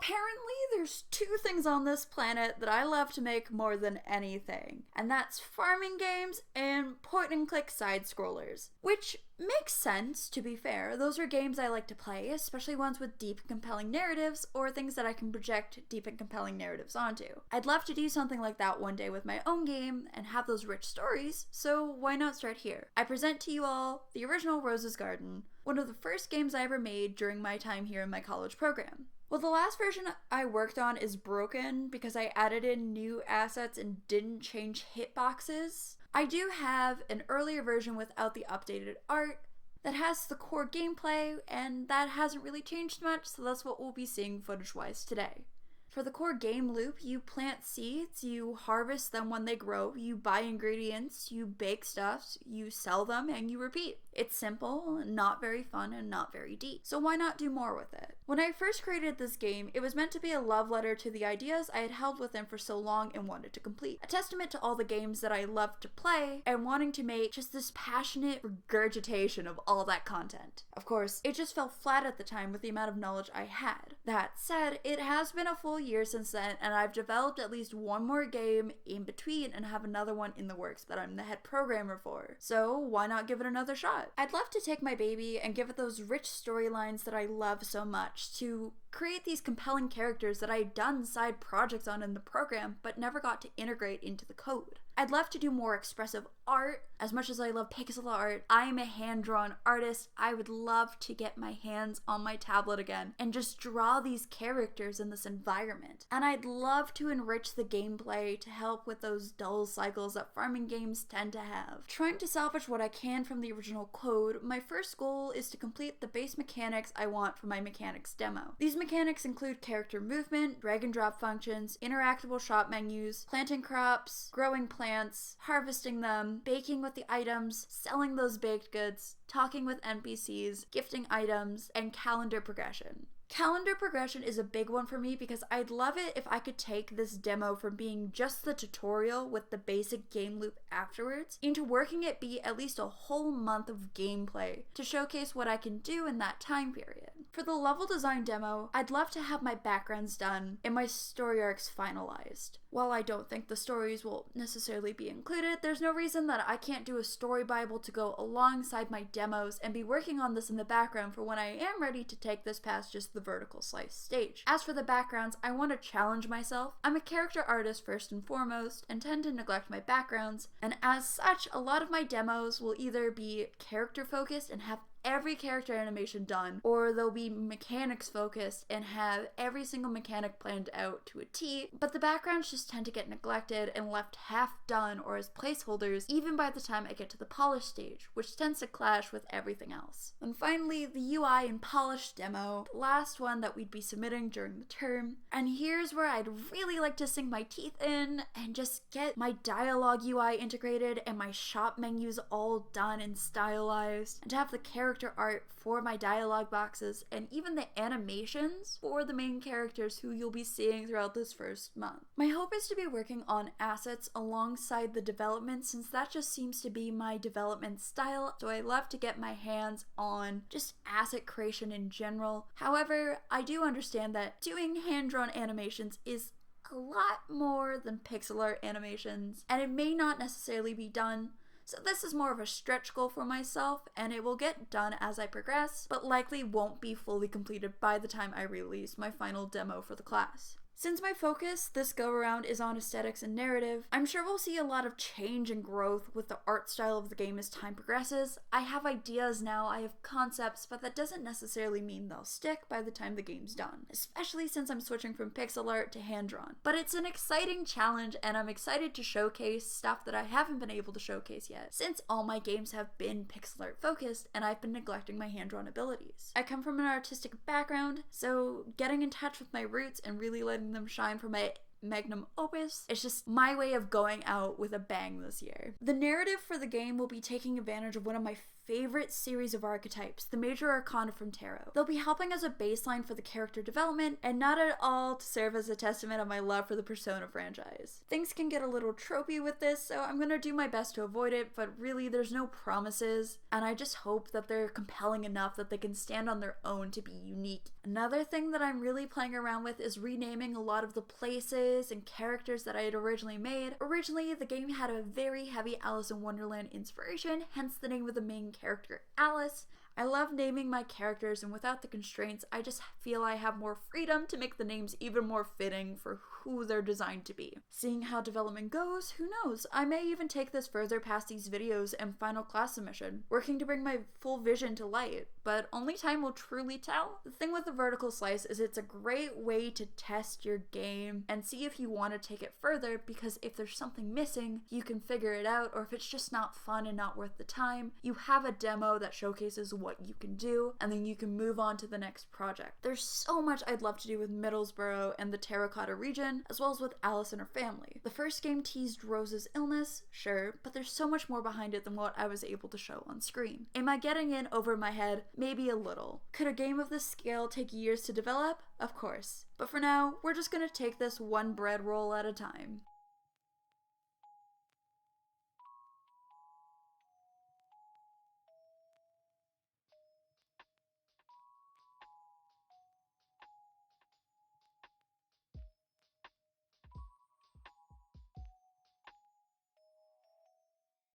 Apparently, there's two things on this planet that I love to make more than anything, and that's farming games and point-and-click side-scrollers. Which makes sense, to be fair. Those are games I like to play, especially ones with deep and compelling narratives, or things that I can project deep and compelling narratives onto. I'd love to do something like that one day with my own game, and have those rich stories, so why not start here? I present to you all the original Rose's Garden, one of the first games I ever made during my time here in my college program. Well, the last version I worked on is broken because I added in new assets and didn't change hitboxes. I do have an earlier version without the updated art that has the core gameplay, and that hasn't really changed much, so that's what we'll be seeing footage-wise today. For the core game loop, you plant seeds, you harvest them when they grow, you buy ingredients, you bake stuff, you sell them, and you repeat. It's simple, not very fun, and not very deep. So why not do more with it? When I first created this game, it was meant to be a love letter to the ideas I had held within for so long and wanted to complete. A testament to all the games that I loved to play, and wanting to make just this passionate regurgitation of all that content. Of course, it just fell flat at the time with the amount of knowledge I had. That said, it has been a full year since then, and I've developed at least one more game in between and have another one in the works that I'm the head programmer for. So why not give it another shot? I'd love to take my baby and give it those rich storylines that I love so much, to create these compelling characters that I'd done side projects on in the program but never got to integrate into the code. I'd love to do more expressive art. As much as I love pixel art, I'm a hand-drawn artist. I would love to get my hands on my tablet again and just draw these characters in this environment. And I'd love to enrich the gameplay to help with those dull cycles that farming games tend to have. Trying to salvage what I can from the original code, my first goal is to complete the base mechanics I want for my mechanics demo. These mechanics include character movement, drag and drop functions, interactable shop menus, planting crops, growing plants, harvesting them, baking with the items, selling those baked goods, talking with NPCs, gifting items, and calendar progression. Calendar progression is a big one for me because I'd love it if I could take this demo from being just the tutorial with the basic game loop afterwards into working it be at least a whole month of gameplay to showcase what I can do in that time period. For the level design demo, I'd love to have my backgrounds done and my story arcs finalized. While I don't think the stories will necessarily be included, there's no reason that I can't do a story bible to go alongside my demos and be working on this in the background for when I am ready to take this past just the vertical slice stage. As for the backgrounds, I want to challenge myself. I'm a character artist first and foremost, and tend to neglect my backgrounds, and as such, a lot of my demos will either be character focused and have every character animation done, or they'll be mechanics focused and have every single mechanic planned out to a T, but the backgrounds just tend to get neglected and left half done or as placeholders even by the time I get to the polish stage, which tends to clash with everything else. And finally, the UI and polish demo, the last one that we'd be submitting during the term, and here's where I'd really like to sink my teeth in and just get my dialogue UI integrated and my shop menus all done and stylized, and to have the character art for my dialogue boxes and even the animations for the main characters who you'll be seeing throughout this first month. My hope is to be working on assets alongside the development, since that just seems to be my development style, so I love to get my hands on just asset creation in general. However, I do understand that doing hand-drawn animations is a lot more than pixel art animations, and it may not necessarily be done. So this is more of a stretch goal for myself, and it will get done as I progress, but likely won't be fully completed by the time I release my final demo for the class. Since my focus this go-around is on aesthetics and narrative, I'm sure we'll see a lot of change and growth with the art style of the game as time progresses. I have ideas now, I have concepts, but that doesn't necessarily mean they'll stick by the time the game's done, especially since I'm switching from pixel art to hand-drawn. But it's an exciting challenge, and I'm excited to showcase stuff that I haven't been able to showcase yet, since all my games have been pixel art focused and I've been neglecting my hand-drawn abilities. I come from an artistic background, so getting in touch with my roots and really letting them shine for my magnum opus. It's just my way of going out with a bang this year. The narrative for the game will be taking advantage of one of my favorite series of archetypes, the Major Arcana from Tarot. They'll be helping as a baseline for the character development, and not at all to serve as a testament of my love for the Persona franchise. Things can get a little tropey with this, so I'm gonna do my best to avoid it, but really there's no promises, and I just hope that they're compelling enough that they can stand on their own to be unique. Another thing that I'm really playing around with is renaming a lot of the places and characters that I had originally made. Originally, the game had a very heavy Alice in Wonderland inspiration, hence the name of the main character, Alice. I love naming my characters, and without the constraints, I just feel I have more freedom to make the names even more fitting for who they're designed to be. Seeing how development goes, who knows? I may even take this further past these videos and final class submission, working to bring my full vision to light, but only time will truly tell. The thing with the vertical slice is it's a great way to test your game and see if you want to take it further, because if there's something missing, you can figure it out, or if it's just not fun and not worth the time, you have a demo that showcases what you can do, and then you can move on to the next project. There's so much I'd love to do with Middlesbrough and the Terracotta region, as well as with Alice and her family. The first game teased Rose's illness, sure, but there's so much more behind it than what I was able to show on screen. Am I getting in over my head? Maybe a little. Could a game of this scale take years to develop? Of course. But for now, we're just gonna take this one bread roll at a time.